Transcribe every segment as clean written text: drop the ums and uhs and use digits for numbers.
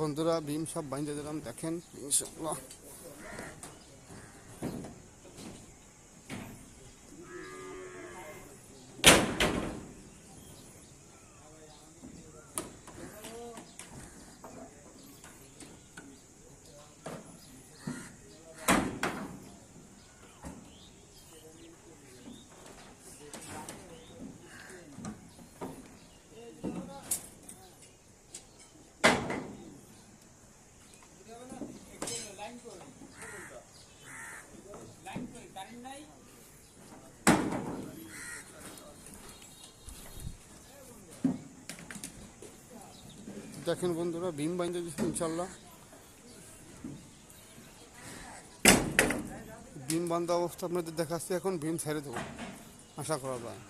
বন্ধুরা ভীম সব বাইন্ধে দিলাম, দেখেন ইনশাআল্লাহ। দেখেন বন্ধুরা ভীম বাইন্ধে দিচ্ছি ইনশাল্লাহ। ভীম বান্ধা অবস্থা আপনাদের দেখাচ্ছি, এখন ভীম ছেড়ে দেবো আশা করা যায়।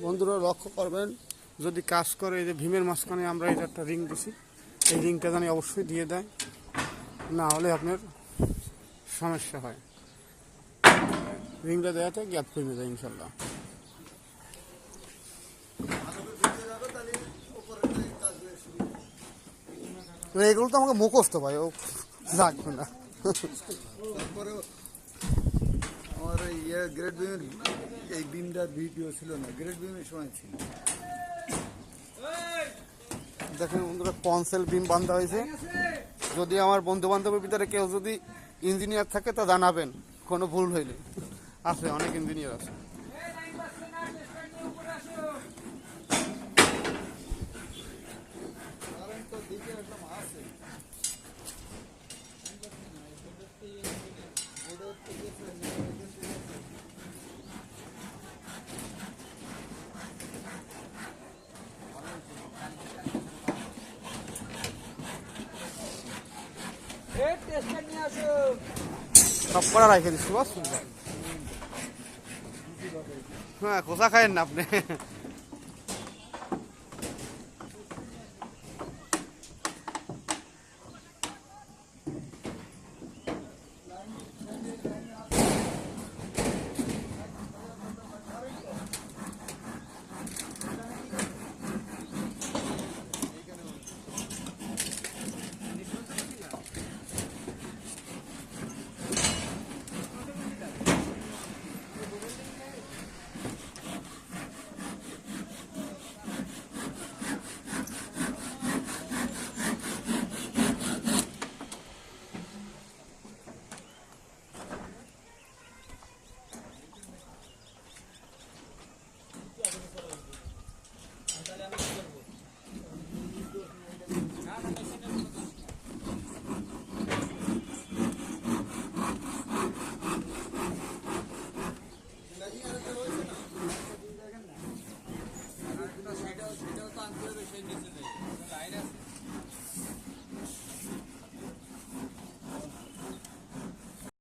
বন্ধুরা লক্ষ্য করবেন, যদি কাজ করে এই যে ভীমের মাঝখানে আমরা এই একটা রিং দিছি, এই রিংটা জানি অবশ্যই দিয়ে দেয়, না হলে আপনার সমস্যা হয়। রিংটা দেওয়াতে গ্যাপ কমে যায় ইনশাল্লাহ। এগুলো তো আমাকে মুখস্থ ভাই, ও লাগবে না। আমার গ্রেট বিমের এই বিমটার ভিডিও ছিল না, গ্রেট বিমের সময় ছিল। দেখেন বন্ধুরা কনসেল বিম বান্ধা হয়েছে। যদি আমার বন্ধু বান্ধবের ভিতরে কেউ যদি ইঞ্জিনিয়ার থাকে তা জানাবেন, কোনো ভুল হইলে। আছে, অনেক ইঞ্জিনিয়ার আছে। সব করা রাখে দিচ্ছি বস। হ্যাঁ, খোসা খায়েন না আপনি।